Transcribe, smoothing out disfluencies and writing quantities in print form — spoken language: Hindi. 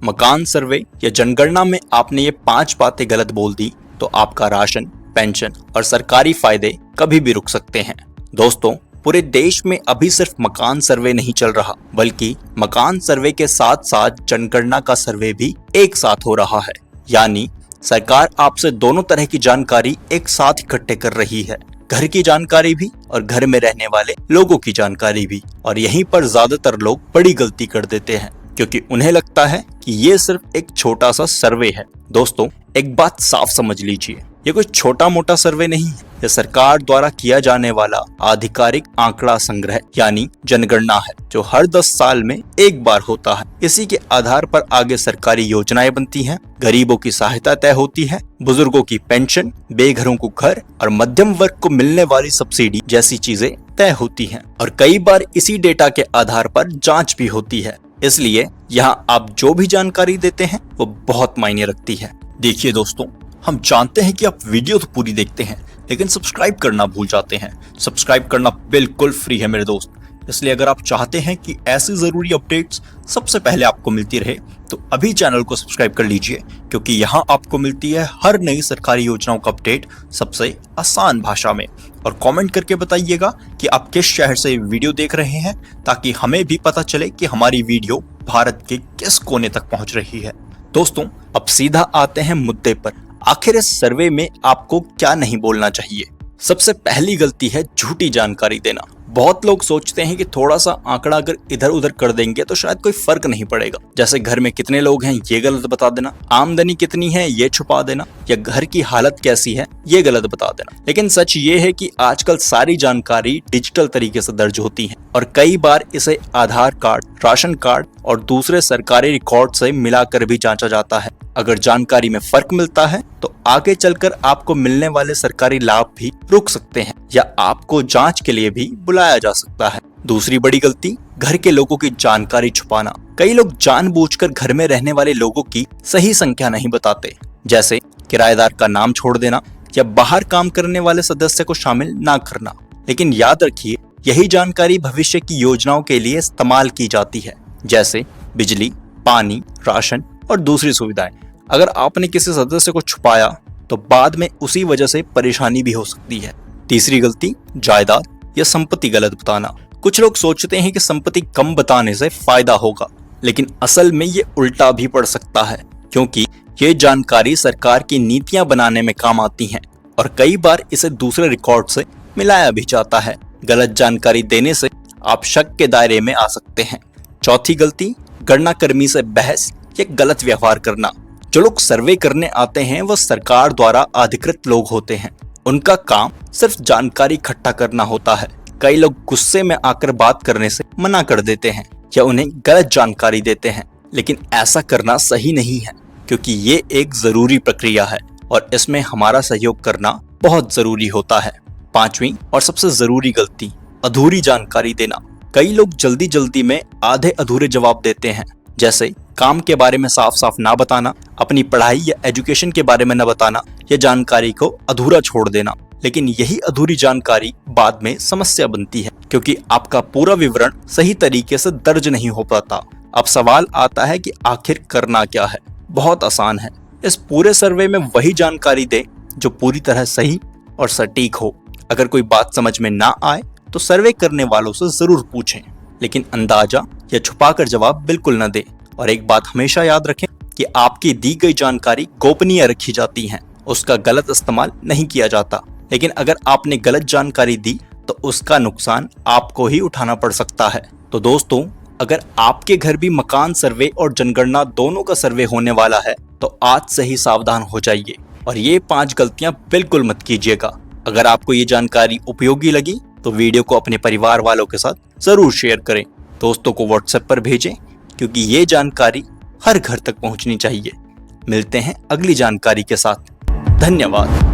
मकान सर्वे या जनगणना में आपने ये 5 बातें गलत बोल दी तो आपका राशन, पेंशन और सरकारी फायदे कभी भी रुक सकते हैं। दोस्तों, पूरे देश में अभी सिर्फ मकान सर्वे नहीं चल रहा, बल्कि मकान सर्वे के साथ साथ जनगणना का सर्वे भी एक साथ हो रहा है। यानी सरकार आपसे दोनों तरह की जानकारी एक साथ इकट्ठे कर रही है, घर की जानकारी भी और घर में रहने वाले लोगों की जानकारी भी। और यहीं पर ज्यादातर लोग बड़ी गलती कर देते हैं, क्योंकि उन्हें लगता है कि ये सिर्फ एक छोटा सा सर्वे है। दोस्तों, एक बात साफ समझ लीजिए, ये कोई छोटा मोटा सर्वे नहीं है। ये सरकार द्वारा किया जाने वाला आधिकारिक आंकड़ा संग्रह यानी जनगणना है, जो हर 10 साल में एक बार होता है। इसी के आधार पर आगे सरकारी योजनाएं बनती हैं, गरीबों की सहायता तय होती है, बुजुर्गों की पेंशन, बेघरों को घर और मध्यम वर्ग को मिलने वाली सब्सिडी जैसी चीजें तय होती हैं। और कई बार इसी डेटा के आधार पर जांच भी होती है। इसलिए यहाँ आप जो भी जानकारी देते हैं वो बहुत मायने रखती है। देखिए दोस्तों, हम जानते हैं कि आप वीडियो तो पूरी देखते हैं, लेकिन सब्सक्राइब करना भूल जाते हैं। सब्सक्राइब करना बिल्कुल फ्री है मेरे दोस्त। इसलिए अगर आप चाहते हैं कि ऐसी जरूरी अपडेट्स सबसे पहले आपको मिलती रहे, तो अभी चैनल को सब्सक्राइब कर लीजिए, क्योंकि यहाँ आपको मिलती है हर नई सरकारी योजनाओं का अपडेट सबसे आसान भाषा में। और कमेंट करके बताइएगा कि आप किस शहर से वीडियो देख रहे हैं, ताकि हमें भी पता चले कि हमारी वीडियो भारत के किस कोने तक पहुंच रही है। दोस्तों, अब सीधा आते हैं मुद्दे पर। आखिर इस सर्वे में आपको क्या नहीं बोलना चाहिए? सबसे पहली गलती है झूठी जानकारी देना। बहुत लोग सोचते हैं कि थोड़ा सा आंकड़ा अगर इधर उधर कर देंगे तो शायद कोई फर्क नहीं पड़ेगा। जैसे घर में कितने लोग हैं ये गलत बता देना, आमदनी कितनी है ये छुपा देना, या घर की हालत कैसी है ये गलत बता देना। लेकिन सच ये है कि आजकल सारी जानकारी डिजिटल तरीके से दर्ज होती है, और कई बार इसे आधार कार्ड, राशन कार्ड और दूसरे सरकारी रिकॉर्ड से मिलाकर भी जांचा जाता है। अगर जानकारी में फर्क मिलता है तो आगे चलकर आपको मिलने वाले सरकारी लाभ भी रुक सकते हैं, या आपको जांच के लिए भी बुलाया जा सकता है। दूसरी बड़ी गलती, घर के लोगों की जानकारी छुपाना। कई लोग जानबूझकर घर में रहने वाले लोगों की सही संख्या नहीं बताते, जैसे किराएदार का नाम छोड़ देना या बाहर काम करने वाले सदस्य को शामिल ना करना। लेकिन याद रखिए, यही जानकारी भविष्य की योजनाओं के लिए इस्तेमाल की जाती है, जैसे बिजली, पानी, राशन और दूसरी सुविधाएं। अगर आपने किसी सदस्य को छुपाया तो बाद में उसी वजह से परेशानी भी हो सकती है। तीसरी गलती, जायदाद या संपत्ति गलत बताना। कुछ लोग सोचते हैं कि संपत्ति कम बताने से फायदा होगा, लेकिन असल में ये उल्टा भी पड़ सकता है, क्योंकि ये जानकारी सरकार की नीतियां बनाने में काम आती हैं, और कई बार इसे दूसरे रिकॉर्ड से मिलाया भी जाता है। गलत जानकारी देने से आप शक के दायरे में आ सकते हैं। चौथी गलती, गणना कर्मी से बहस या गलत व्यवहार करना। जो लोग सर्वे करने आते हैं वह सरकार द्वारा अधिकृत लोग होते हैं। उनका काम सिर्फ जानकारी इकट्ठा करना होता है। कई लोग गुस्से में आकर बात करने से मना कर देते हैं या उन्हें गलत जानकारी देते हैं, लेकिन ऐसा करना सही नहीं है, क्योंकि ये एक जरूरी प्रक्रिया है और इसमें हमारा सहयोग करना बहुत जरूरी होता है। पांचवी और सबसे जरूरी गलती, अधूरी जानकारी देना। कई लोग जल्दी जल्दी में आधे अधूरे जवाब देते हैं, जैसे काम के बारे में साफ साफ ना बताना, अपनी पढ़ाई या एजुकेशन के बारे में न बताना, या जानकारी को अधूरा छोड़ देना। लेकिन यही अधूरी जानकारी बाद में समस्या बनती है, क्योंकि आपका पूरा विवरण सही तरीके से दर्ज नहीं हो पाता। अब सवाल आता है कि आखिर करना क्या है? बहुत आसान है। इस पूरे सर्वे में वही जानकारी दें जो पूरी तरह सही और सटीक हो। अगर कोई बात समझ में ना आए तो सर्वे करने वालों से जरूर पूछें, लेकिन अंदाजा या छुपाकर जवाब बिल्कुल न दें। और एक बात हमेशा याद रखें कि आपकी दी गई जानकारी गोपनीय रखी जाती है, उसका गलत इस्तेमाल नहीं किया जाता। लेकिन अगर आपने गलत जानकारी दी तो उसका नुकसान आपको ही उठाना पड़ सकता है। तो दोस्तों, अगर आपके घर भी मकान सर्वे और जनगणना दोनों का सर्वे होने वाला है तो आज से ही सावधान हो जाइए और ये 5 गलतियां बिल्कुल मत कीजिएगा। अगर आपको ये जानकारी उपयोगी लगी तो वीडियो को अपने परिवार वालों के साथ जरूर शेयर करें, दोस्तों को व्हाट्सएप पर भेजें, क्योंकि ये जानकारी हर घर तक पहुंचनी चाहिए। मिलते हैं अगली जानकारी के साथ। धन्यवाद।